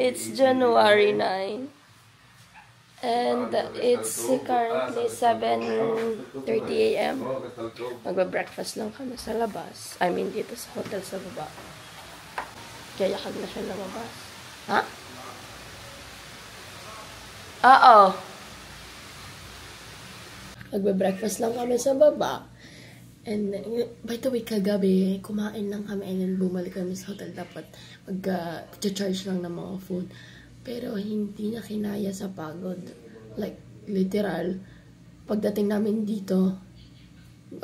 It's January 9. And it's currently 7:30 AM. Magba-breakfast lang kami sa labas. I mean, dito sa hotel sa baba. Kaya yakag na siya lumabas. Ha? Oo. Magba-breakfast lang kami sa baba. And by the way, kagabi, kumain lang kami and then bumalik kami sa hotel. Dapat mag-charge lang ng mga food. Pero hindi na kinaya sa pagod. Like, literal. Pagdating namin dito,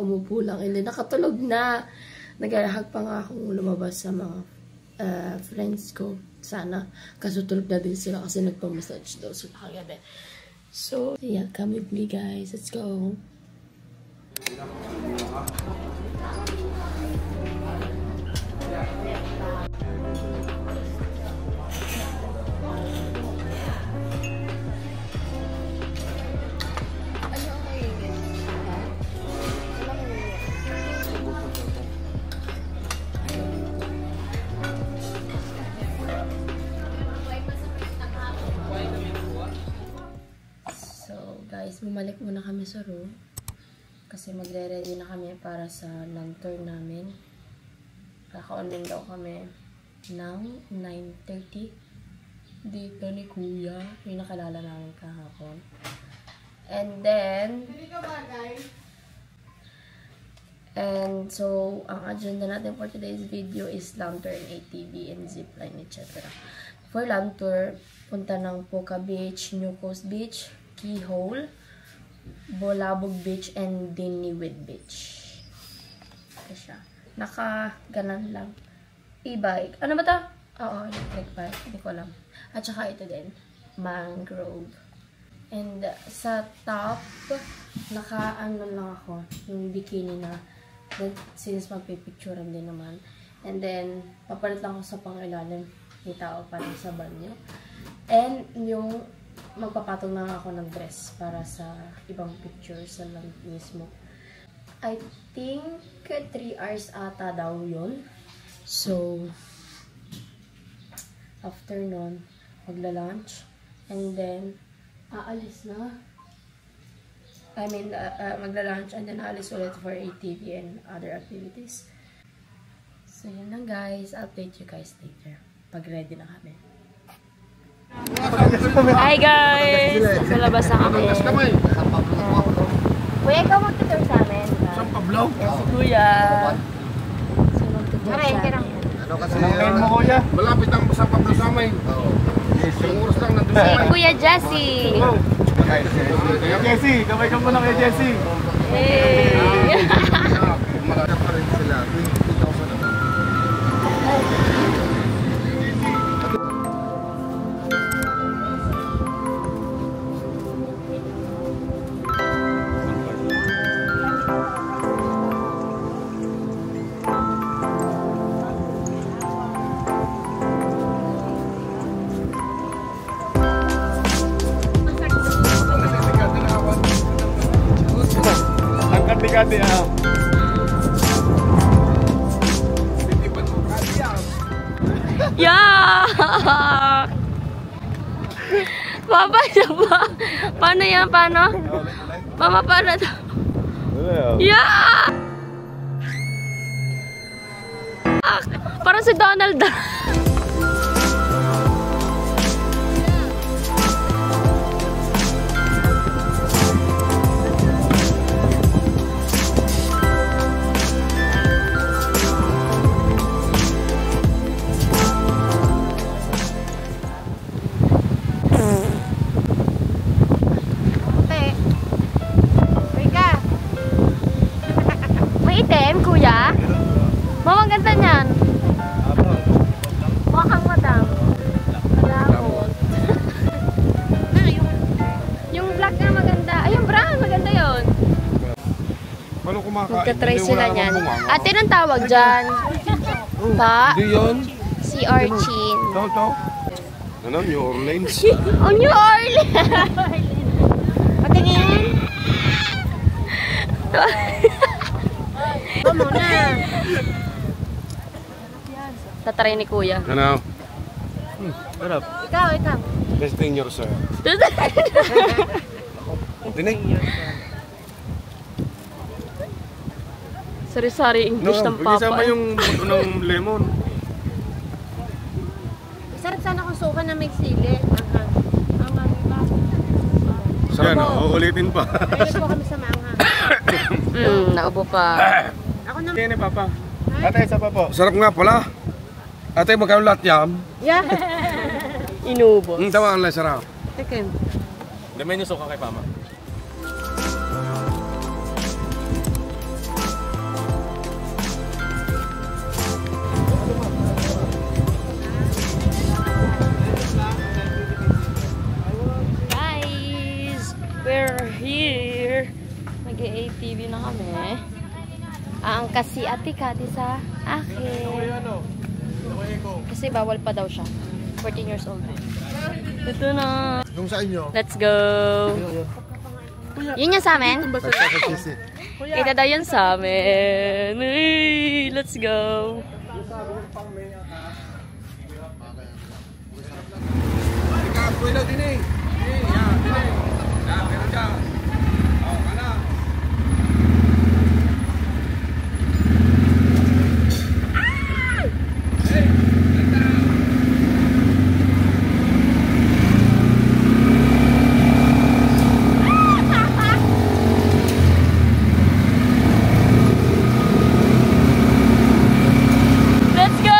umupo lang. And then nakatulog na. Nagarahag pa nga akong lumabas sa mga friends ko. Sana. Kaso tulog na din sila kasi nagpa-massage daw sila kagabi. So, yeah, come with me guys. Let's go. Guys, bumalik muna kami sa room kasi magre-ready na kami para sa lantern namin. Kaka-on din daw kami ng 9:30 dito ni Kuya, yung nakalala namin kahapon. And then so ang agenda natin for today's video is lantern, ATV, and zipline, etc. For lantern, punta ng Poca Beach, New Coast Beach, Keyhole, Bolabog Beach, and Diniwid Beach. Ito siya. Naka-ganan lang. E-bike. Ano ba ito? Oo, electric bike. Hindi ko alam. At saka ito din. Mangrove. And sa top, naka-ano lang ako. Yung bikini na. Since magpipicturean din naman. And then, papalit lang ako sa pangilalim. May tao pa rin sa banyo. And yung magpapatong lang ako ng dress para sa ibang pictures sa lang mismo. I think 3 hours ata daw yun. So, after nun, magla-lunch. And then, aalis na. I mean, magla-lunch and then aalis ulit for ATV and other activities. So, yun lang guys. I'll update you guys later. Pag ready na kami. Hi guys! Sa labas na kami. Kuya, ikaw mag-tutor sa amin. Saan Pablo? Si Kuya. Si mag-tutor sa amin. Ano kasi mo Kuya? Malapit ang San Pablo sa amin. Yung oras lang nandun sa amin. Si Kuya Jesse. Jesse, kamay ka muna kay Jesse. Hey! Malapit pa rin sila. 20,000 naman. Kati ah. Yak! Baba siya ba? Paano yan? Paano? Mama, paano to? Yak! Parang si Donald. Kuya? Mama, ganda niyan. Mukhang madam. Malabot. Yung black na maganda. Ay, yung brown. Maganda yun. Paano kumakain? Magka-try sila niyan. Ate, anong tawag dyan? Pa? Hindi yun? Si Archin. Ito. Ano? New Orleans? Oh, New Orleans! Patingin! Ito muna. Tatry ni Kuya. Ano? Sarap. Ikaw. Testing yourself. Dinig. Sari-sari English ng papa. Isama yung buto ng lemon. Sarap sana kung suka na may sili. Anghang ba? Sarap. Yan, uulitin pa. Ayun po kami sa maanghang. Naubo pa. Ako naman. Yan papa. Ate, isa pa po. Sarap nga pala. Ate, magkano lahat yan? Yeah. Inubo. Tama ang sarap. Tikim. Dami niyo suka kay Pama. Guys, we're here. Nag-ATV na kami. Ang kasi ate Kati sa akin. Kasi bawal pa daw siya. 14 years old. Ito na. Yung sa inyo. Let's go. Yun yung sa amin? Ito daw yun sa amin. Hey, let's go. Pwede din eh. Let's go!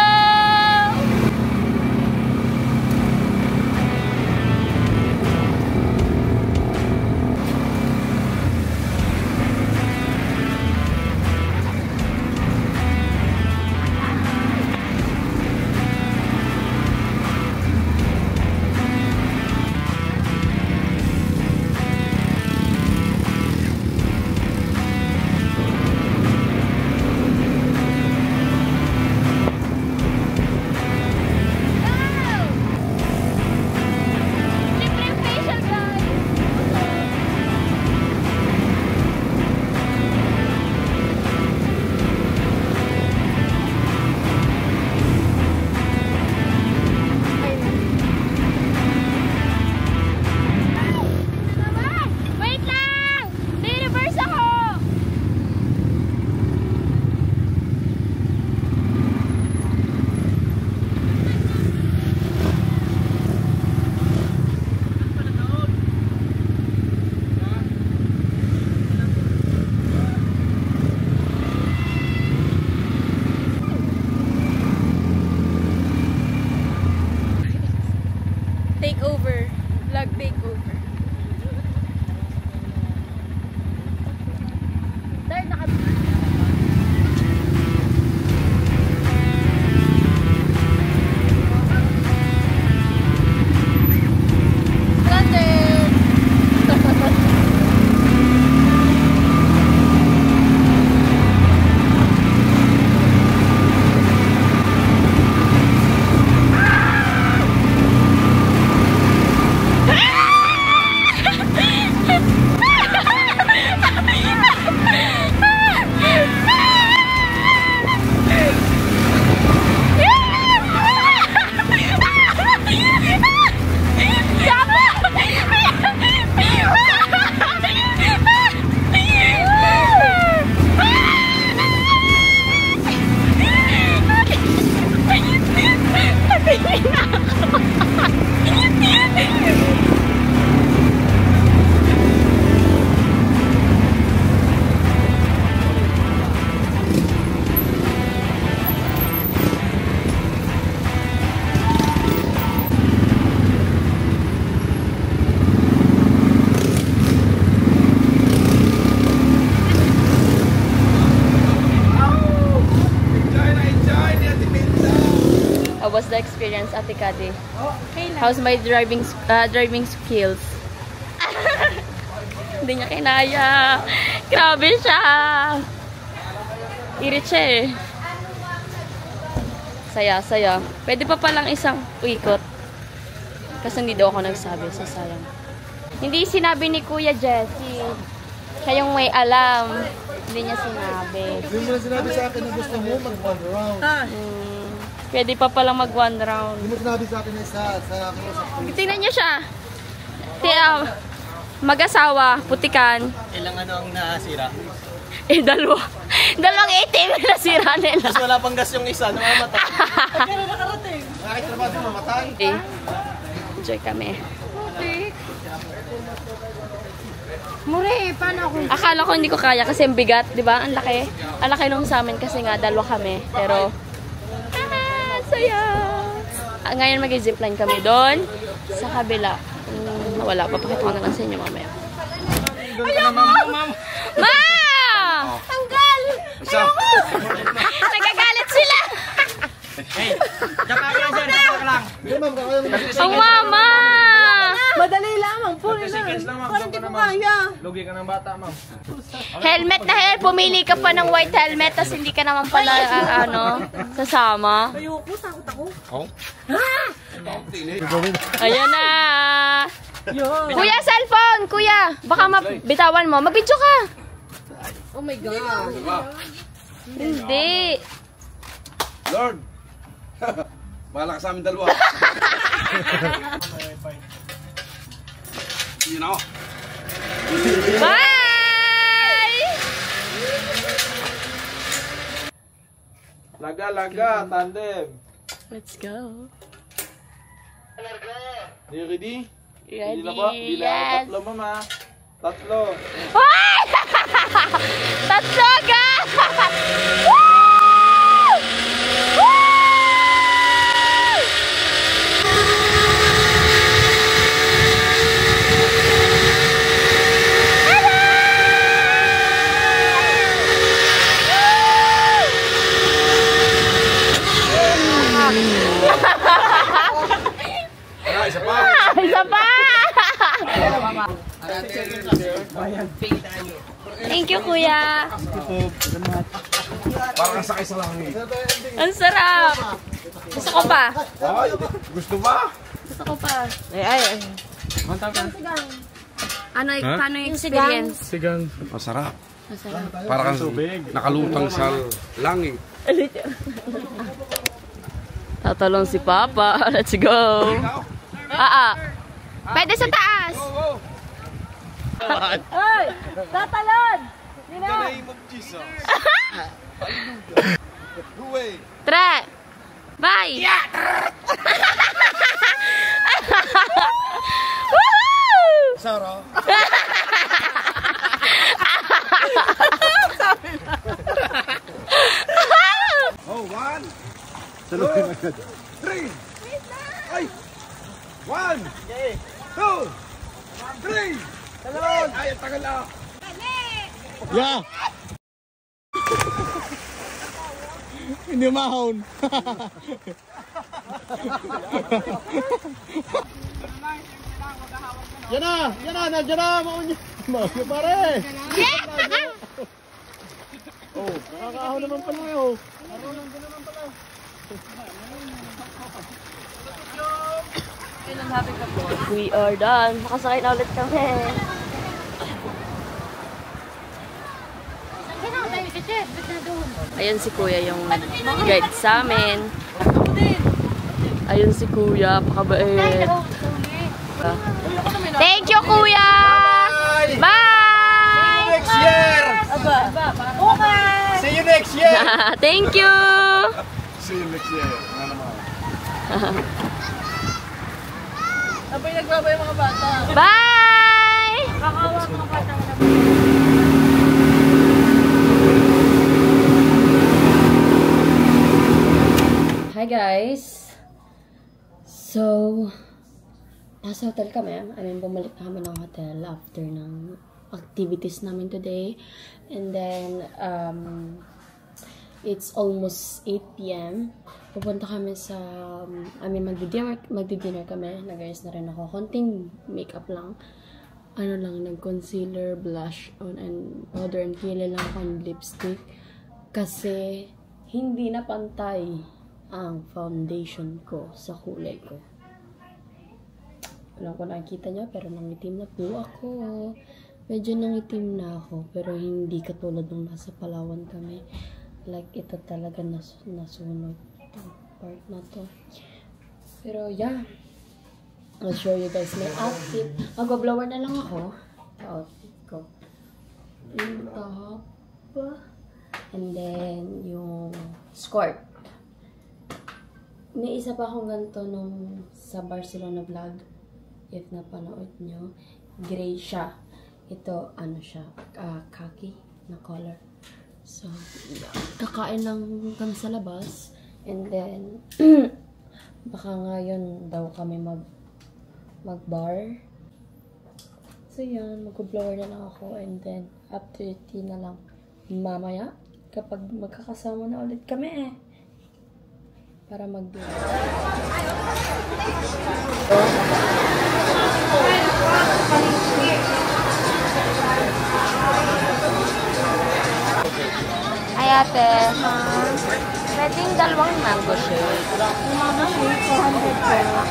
Wait lang! Di-reverse ako! Take over. Vlog take over. Dahil How was the experience, Ate Kadi? Okay lang. How's my driving skills? Hindi niya kinaya. Grabe siya. Irit siya eh. Saya. Pwede pa palang isang ikot. Kasi hindi daw ako nagsabi. So sayang. Hindi sinabi ni Kuya Jesse. Siya yung may alam. Hindi niya sinabi. Hindi mo na sinabi sa akin na gusto mo mag-one round. Pwede pa palang mag 1 round. Hindi mo sinabi sa akin na isa sa akin. Tingnan niyo siya. Mag-asawa, putikan. Ilang ano ang nasira? Dalawa. Dalawang ATM na nasira nila. Tapos wala pang gas yung isa, namamatay. Pero nakarating. Bakit na ba ito mamatay? Okay. Enjoy kami. Mure, paano ako? Akala ko hindi ko kaya kasi ang bigat, di ba? Ang laki. Ang laki nung sa amin kasi nga dalawa kami. Pero, saya! Ngayon mag-zipline kami doon sa kabila. Wala, papakita ko na lang sa inyo mamaya. Ayoko! Ma! Tanggal! Nagagalit sila! Hey, dapat ka lang dyan, dapat ka lang. Ang mama! Madali lamang, puli na. Parang di ko kaya. Lugi ka ng bata, ma'am. Helmet na pumili ka pa ng white helmet tapos hindi ka naman pala sasama. Ayoko, takot ako. Ayan na. Kuya, cellphone! Kuya, baka mabitawan mo. Mag-video ka. Oh my God. Hindi. Lord! Bahala ka sa amin dalawa. You know? Bye! Laga, tandem. Let's go. You ready? Ready, Bilang yes. tatlo, mama. Tatlo. Ay! Tatlo agad! Woo! Woo! Isa pa! Isa pa! Thank you, kuya. Parang sakay sa langit. Ang sarap. Gusto ko pa. Ay, gusto ba? Gusto ko pa. Ay. Ano, paano yung experience? Sigang. Masarap. Masarap. Parang nakalutang sa langit. Tatalon si Papa. Let's go. Pwede sa taas. Ay! Tatalon! In the name of Jesus. Tre! Bye! Woohoo! Sarap. Oh, 1, 2, 3. Ay! 1, 2, 3. Ay, ang tagal na. Yeah. Hindi mahon. Yan na, nandiyan na, maunyo pare. Oh, nakakaahon naman pala yun. We are done. Makasakay na ulit kami. Ayun si Kuya yung guide sa amin. Ayun si Kuya, pakabait. Thank you, Kuya! Bye! Next year. See you next year. Thank you! See you next year. Sabay nagbabay mga bata. Bye! Kakawa mga bata. Hi guys! So, nasa hotel kami. Bumalik na kami ng hotel after ng activities namin today. And then, it's almost 8 p.m. Pupunta kami sa, magdi-dinner kami. Nag-ayos na rin ako. Konting makeup lang. Nag-concealer, blush on, and powder and kilay lang ako, and lipstick. Kasi, hindi na pantay ang foundation ko sa kulay ko. Alam ko nakikita nyo, pero nangitim na po ako. Medyo nangitim na ako, pero hindi katulad nung nasa Palawan kami. Like, ito talaga nasunog. part na to. Pero yeah, I'll show you guys my outfit. Mag-blower na lang ako. Ito outfit ko. Yung top. And then, yung skirt. May isa pa akong ganito nung sa Barcelona vlog. If napanood nyo. Gray siya. Ito, ano siya, khaki na color. So, kakain lang kami sa labas. And then, baka ngayon daw kami mag-bar. So, yan. Mag-blower na lang ako. And then, after tea na lang mamaya. Kapag magkakasama na ulit kami para mag-dinner. Ay, ate. Pwedeng dalawang mango shake. Mango shake, 400 po.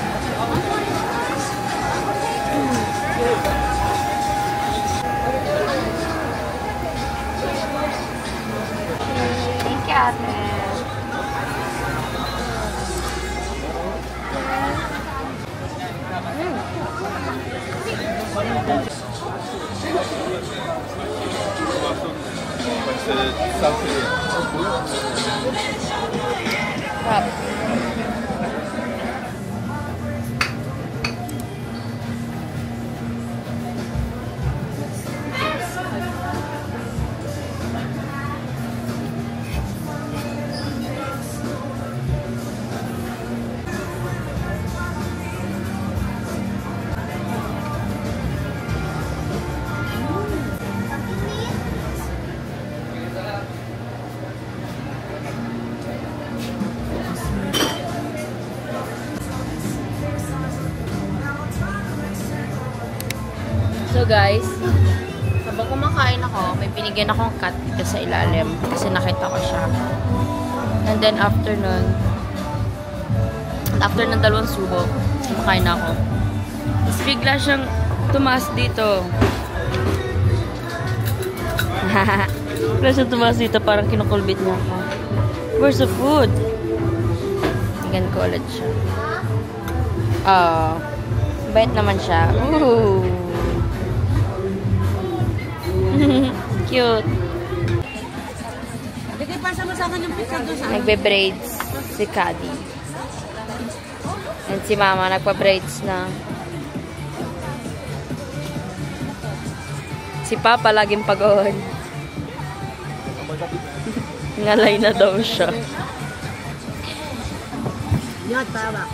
Thank you, ate. So guys, habang kumakain ako, may binigyan akong cat dito sa ilalim kasi nakita ko siya. And then after nun, after ng 2 subo, kumakain ako. Tapos bigla siyang tumaas dito. Bigla siyang tumaas dito, parang kinukulbit niya ako. Where's the food? Tingnan ko ulit siya. Oh, bait naman siya. Ooh. Cute. Nagbe-braids si Cady. And si Mama nagpa-braids na. Si Papa laging pagod. Ngalay na daw siya. Yun, tama.